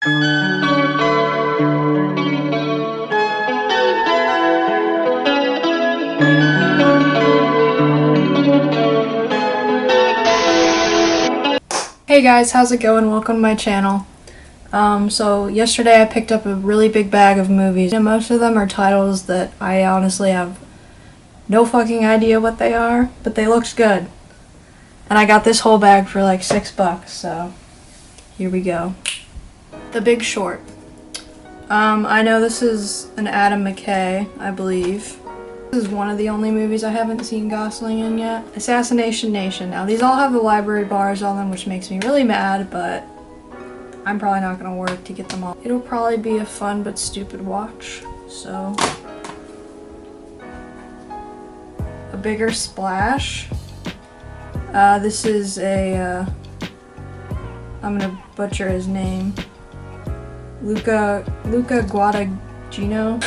Hey guys, how's it going? Welcome to my channel. So yesterday I picked up a really big bag of movies, and most of them are titles that I honestly have no fucking idea what they are, but they looked good. And I got this whole bag for like $6, so here we go. The Big Short. I know this is an Adam McKay, I believe. This is one of the only movies I haven't seen Gosling in yet. Assassination Nation. Now these all have the library bars on them, which makes me really mad, but I'm probably not gonna work to get them all. It'll probably be a fun but stupid watch, so. A Bigger Splash. This is a, I'm gonna butcher his name. Luca Guadagnino.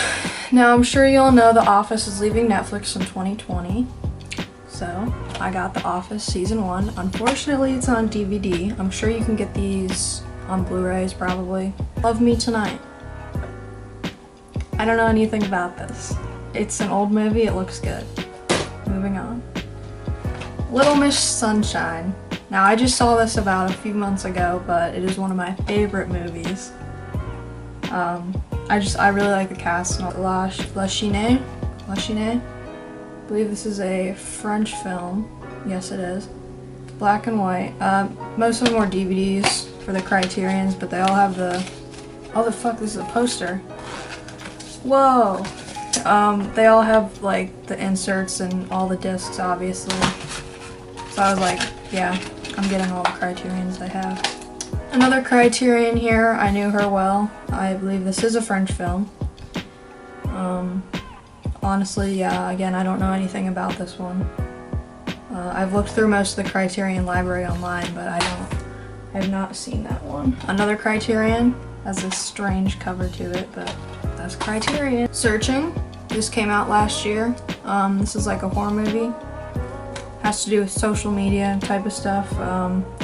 Now, I'm sure you all know The Office is leaving Netflix in 2020, so I got The Office Season 1. Unfortunately, it's on DVD. I'm sure you can get these on Blu-rays, probably. Love Me Tonight. I don't know anything about this. It's an old movie, it looks good. Moving on. Little Miss Sunshine. Now, I just saw this about a few months ago, but it is one of my favorite movies. I really like the cast. La Chine? I believe this is a French film. Yes, it is. Black and white. Most of them were DVDs for the Criterions, but they all have the... Oh, the fuck, this is a poster. Whoa! They all have, like, the inserts and all the discs, obviously. So I was like, yeah, I'm getting all the Criterions they have. Another Criterion here, I knew her well. I believe this is a French film. Honestly, yeah, again, I don't know anything about this one. I've looked through most of the Criterion library online, but I have not seen that one. Another Criterion has this strange cover to it, but that's Criterion. Searching. This came out last year. This is like a horror movie. Has to do with social media type of stuff.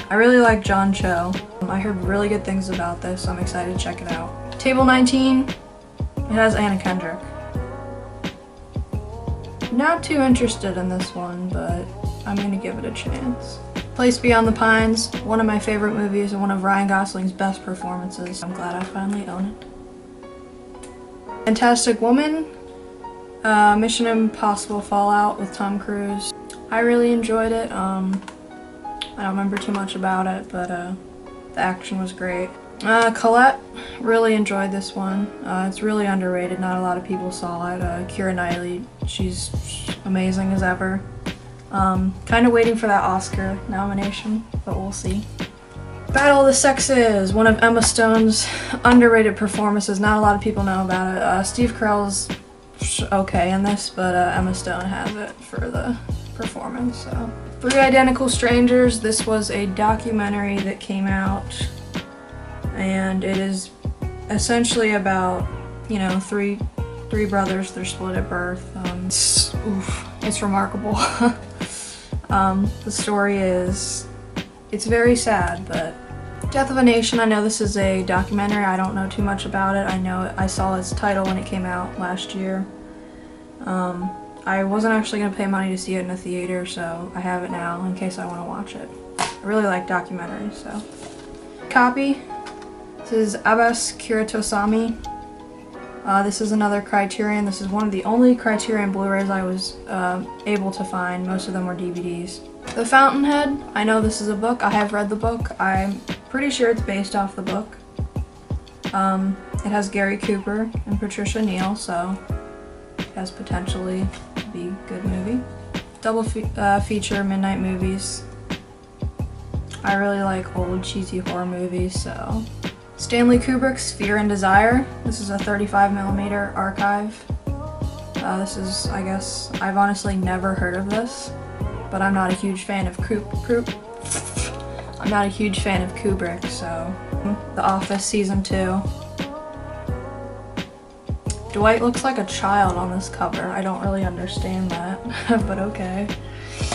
I really like John Cho. I heard really good things about this, so I'm excited to check it out. Table 19, it has Anna Kendrick. Not too interested in this one, but I'm gonna give it a chance. Place Beyond the Pines, one of my favorite movies and one of Ryan Gosling's best performances. I'm glad I finally own it. Fantastic Woman, Mission Impossible Fallout with Tom Cruise. I really enjoyed it. I don't remember too much about it, but the action was great. Colette, really enjoyed this one. It's really underrated, not a lot of people saw it. Keira Knightley, she's amazing as ever. Kind of waiting for that Oscar nomination, but we'll see. Battle of the Sexes, one of Emma Stone's underrated performances. Not a lot of people know about it. Steve Carell's okay in this, but Emma Stone has it for the performance. So. Three Identical Strangers. This was a documentary that came out, and it is essentially about, you know, three brothers. They're split at birth. It's remarkable. The story is, it's very sad, but Death of a Nation. I know this is a documentary. I don't know too much about it. I know I saw its title when it came out last year. I wasn't actually going to pay money to see it in a theater, so I have it now in case I want to watch it. I really like documentaries, so. Copy. This is Abbas Kiarostami. This is another Criterion. This is one of the only Criterion Blu-rays I was able to find. Most of them were DVDs. The Fountainhead. I know this is a book. I have read the book. I'm pretty sure it's based off the book. It has Gary Cooper and Patricia Neal, so it has potentially to be a good movie. Double feature Midnight Movies. I really like old cheesy horror movies, so. Stanley Kubrick's Fear and Desire. This is a 35mm archive. This is, I guess, I've honestly never heard of this, but I'm not a huge fan of I'm not a huge fan of Kubrick, so. The Office Season 2. Dwight looks like a child on this cover. I don't really understand that, but okay.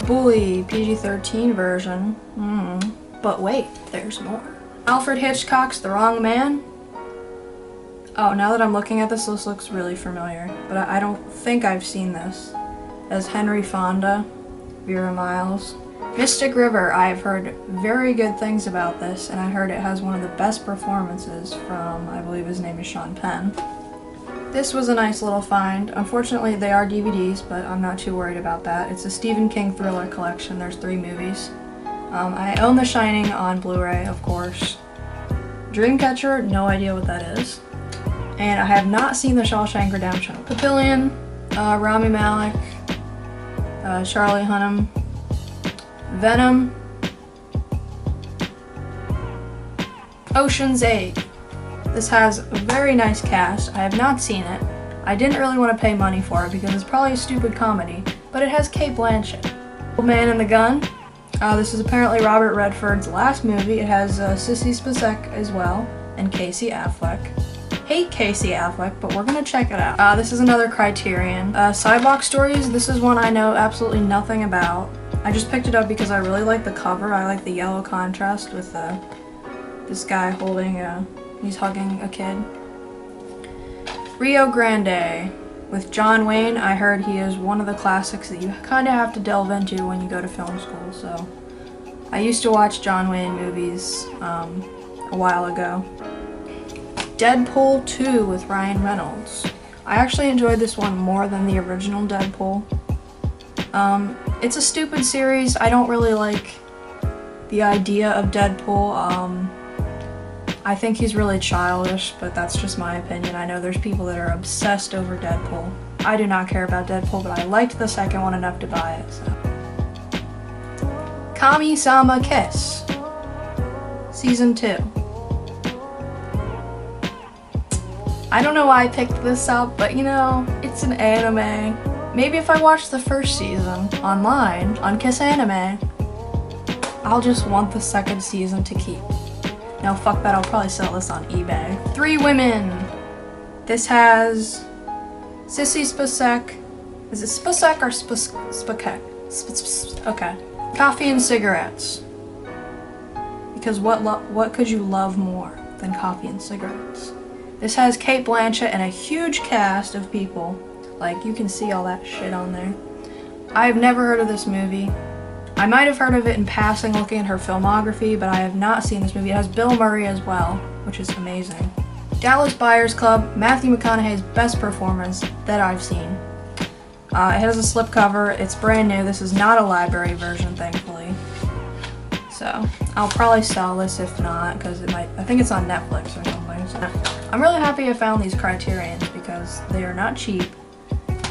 Bully, PG-13 version. But wait, there's more. Alfred Hitchcock's The Wrong Man. Oh, now that I'm looking at this looks really familiar, but I don't think I've seen this. As Henry Fonda, Vera Miles. Mystic River, I've heard very good things about this, and I heard it has one of the best performances from, I believe his name is Sean Penn. This was a nice little find. Unfortunately, they are DVDs, but I'm not too worried about that. It's a Stephen King thriller collection. There's 3 movies. I own The Shining on Blu-ray, of course. Dreamcatcher, no idea what that is. And I have not seen The Shawshank Redemption. Papillion, Rami Malek, Charlie Hunnam, Venom, Ocean's 8. This has a very nice cast. I have not seen it. I didn't really want to pay money for it because it's probably a stupid comedy, but it has Cate Blanchett. Old Man and the Gun. This is apparently Robert Redford's last movie. It has Sissy Spacek as well, and Casey Affleck. Hate Casey Affleck, but we're gonna check it out. This is another Criterion. Sidewalk Stories, this is one I know absolutely nothing about. I just picked it up because I really like the cover. I like the yellow contrast with this guy holding he's hugging a kid. Rio Grande with John Wayne. I heard he is one of the classics that you kind of have to delve into when you go to film school, so I used to watch John Wayne movies a while ago. Deadpool 2 with Ryan Reynolds. I actually enjoyed this one more than the original Deadpool. It's a stupid series. I don't really like the idea of Deadpool. I think he's really childish, but that's just my opinion. I know there's people that are obsessed over Deadpool. I do not care about Deadpool, but I liked the second one enough to buy it, so. Kami-sama Kiss, Season 2. I don't know why I picked this up, but you know, it's an anime. Maybe if I watch the first season online on Kiss Anime, I'll just want the second season to keep. No, fuck that, I'll probably sell this on eBay. 3 Women. This has Sissy Spacek. Is it Spacek or Spacek? Okay. Coffee and Cigarettes. Because what could you love more than coffee and cigarettes? This has Cate Blanchett and a huge cast of people. Like, you can see all that shit on there. I've never heard of this movie. I might have heard of it in passing looking at her filmography, but I have not seen this movie. It has Bill Murray as well, which is amazing. Dallas Buyers Club, Matthew McConaughey's best performance that I've seen. It has a slipcover. It's brand new. This is not a library version, thankfully. So, I'll probably sell this if not, because I think it's on Netflix or something. So, I'm really happy I found these Criterions because they are not cheap,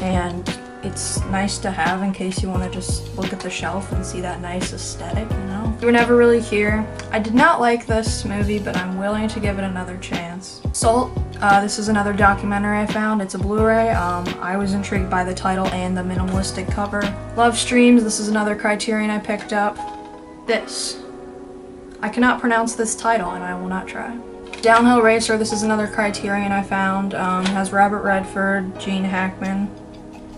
and it's nice to have in case you want to just look at the shelf and see that nice aesthetic, you know? We were never really here. I did not like this movie, but I'm willing to give it another chance. Salt, this is another documentary I found. It's a Blu-ray. I was intrigued by the title and the minimalistic cover. Love Streams, this is another Criterion I picked up. This. I cannot pronounce this title and I will not try. Downhill Racer, this is another Criterion I found. Has Robert Redford, Gene Hackman.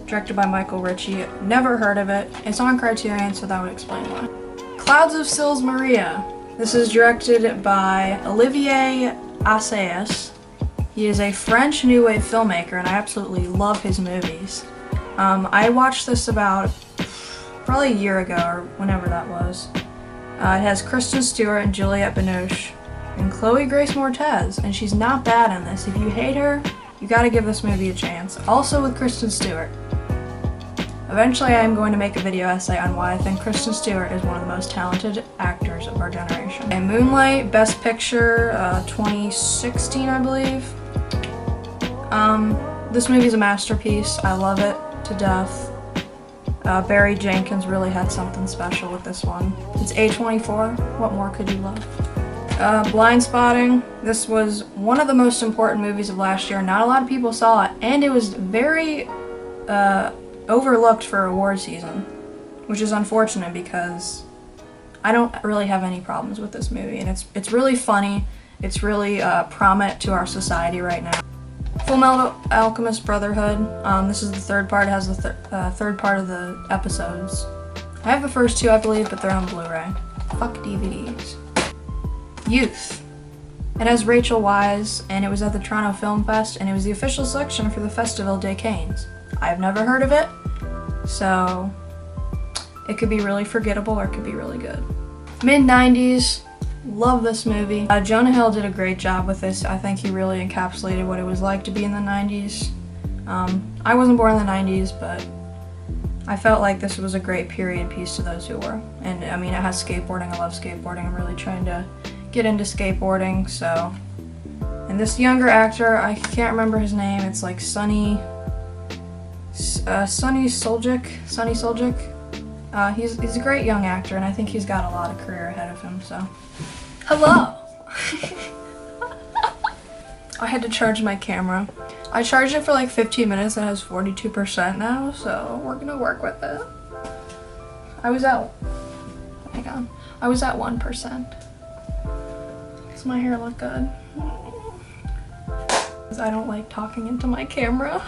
Directed by Michael Ritchie. Never heard of it. It's on Criterion, so that would explain why. Clouds of Sils Maria. This is directed by Olivier Assayas. He is a French New Wave filmmaker, and I absolutely love his movies. I watched this about probably a year ago, or whenever that was. It has Kristen Stewart and Juliette Binoche, and Chloe Grace Moretz, and she's not bad in this. If you hate her, you gotta give this movie a chance. Also with Kristen Stewart. Eventually I am going to make a video essay on why I think Kristen Stewart is one of the most talented actors of our generation. And Moonlight, Best Picture, 2016 I believe. This movie's a masterpiece. I love it to death. Barry Jenkins really had something special with this one. It's A24, what more could you love? Blind Spotting, this was one of the most important movies of last year. Not a lot of people saw it, and it was very overlooked for award season, which is unfortunate because I don't really have any problems with this movie, and it's really funny. It's really prominent to our society right now. Full Metal Alchemist Brotherhood. This is the third part. It has the third part of the episodes. I have the first 2, I believe, but they're on Blu-ray. Fuck DVDs. Youth. It has Rachel Weisz, and it was at the Toronto Film Fest, and it was the official selection for the Festival des Cannes. I've never heard of it, so it could be really forgettable or it could be really good. Mid-90s, love this movie. Jonah Hill did a great job with this. I think he really encapsulated what it was like to be in the 90s. I wasn't born in the 90s, but I felt like this was a great period piece to those who were. And I mean, it has skateboarding. I love skateboarding. I'm really trying to get into skateboarding, so. And this younger actor, I can't remember his name. It's like Sonny Suljic. He's a great young actor, and I think he's got a lot of career ahead of him, so. Hello! I had to charge my camera. I charged it for like 15 minutes and it has 42% now, so we're gonna work with it. I was at 1%. Does my hair look good? I don't like talking into my camera.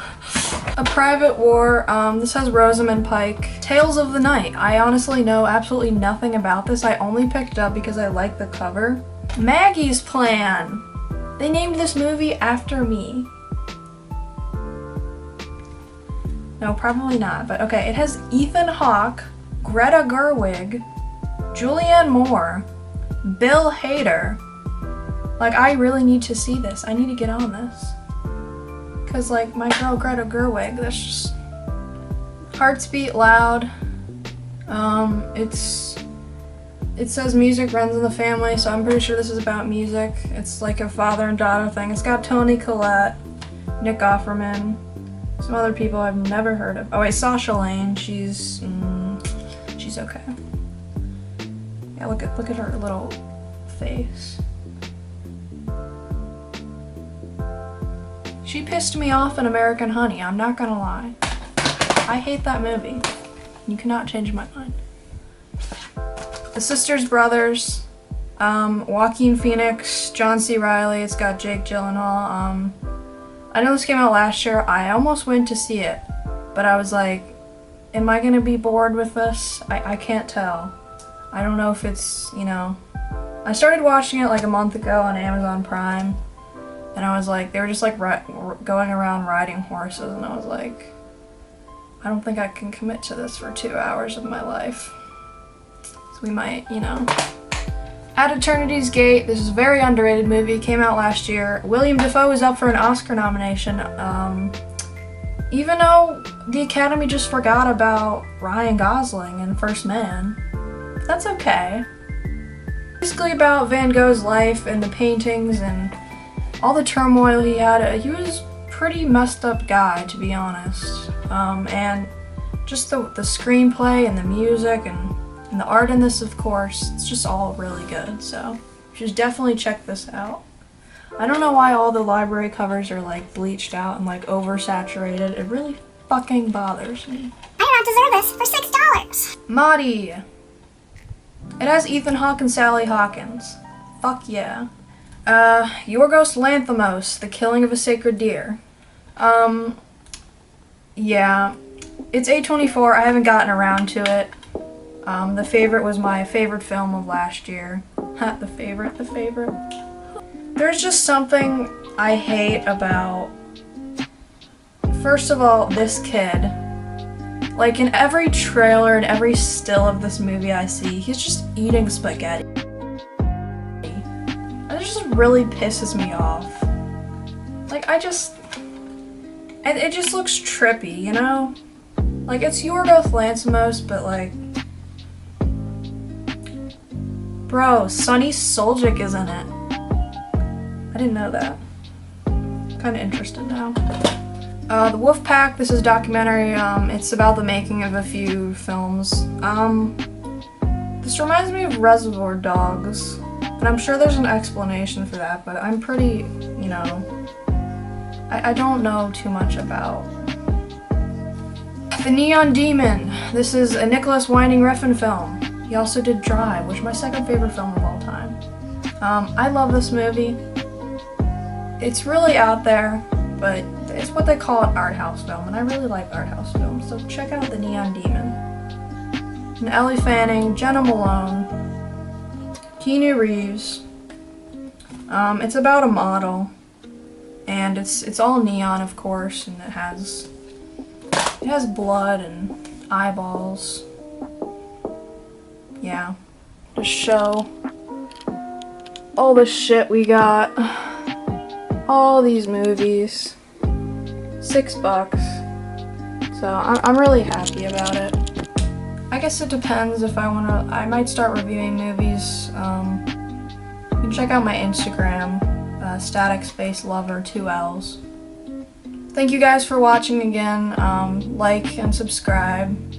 A Private War, this has Rosamund Pike. Tales of the Night. I honestly know absolutely nothing about this. I only picked it up because I like the cover. Maggie's Plan. They named this movie after me. No, probably not, but okay. It has Ethan Hawke, Greta Gerwig, Julianne Moore, Bill Hader. Like, I really need to see this. I need to get on this. Cause like my girl Greta Gerwig, that's just hearts beat loud. It says music runs in the family, so I'm pretty sure this is about music. It's like a father and daughter thing. It's got Toni Collette, Nick Offerman, some other people I've never heard of. Oh wait, Sasha Lane. She's okay. Yeah, look at her little face. She pissed me off in American Honey, I'm not gonna lie. I hate that movie. You cannot change my mind. The Sisters Brothers, Joaquin Phoenix, John C. Reilly, it's got Jake Gyllenhaal. I know this came out last year. I almost went to see it, but I was like, am I gonna be bored with this? I can't tell. I don't know if it's, you know. I started watching it like a month ago on Amazon Prime, and I was like, they were just like going around riding horses, and I was like, I don't think I can commit to this for 2 hours of my life. So we might, you know. At Eternity's Gate, this is a very underrated movie, came out last year. William Dafoe is up for an Oscar nomination, even though the Academy just forgot about Ryan Gosling in First Man. That's okay. Basically about Van Gogh's life and the paintings and all the turmoil he had. He was a pretty messed up guy, to be honest. And just the screenplay and the music and the art in this, of course, it's just all really good, so you should definitely check this out. I don't know why all the library covers are like bleached out and like oversaturated. It really fucking bothers me. I don't deserve this for $6. Maudie. It has Ethan Hawke and Sally Hawkins. Fuck yeah. Yorgos Lanthimos, The Killing of a Sacred Deer. Yeah. It's A24, I haven't gotten around to it. The Favorite was my favorite film of last year. The Favorite. There's just something I hate about, first of all, this kid. Like, in every trailer and every still of this movie I see, he's just eating spaghetti. And it just really pisses me off. Like, and it just looks trippy, you know? Like, it's Yorgos Lanthimos, but like, bro, Sonny Suljic is in it. I didn't know that. Kinda interested now. The Wolf Pack, this is a documentary. It's about the making of a few films. This reminds me of Reservoir Dogs, and I'm sure there's an explanation for that, but I'm pretty, you know, I don't know too much about. The Neon Demon, this is a Nicholas Winding Refn film. He also did Drive, which is my second favorite film of all time. I love this movie. It's really out there, but it's what they call an art house film, and I really like art house films, so check out The Neon Demon. And Ellie Fanning, Jenna Malone, Keanu Reeves, It's about a model, and it's all neon, of course, and it has blood and eyeballs. Yeah, to show all the shit we got, all these movies, $6. So I'm really happy about it. I guess it depends if I might start reviewing movies. You can check out my Instagram, static space lover 2 L's. Thank you guys for watching again. Like and subscribe.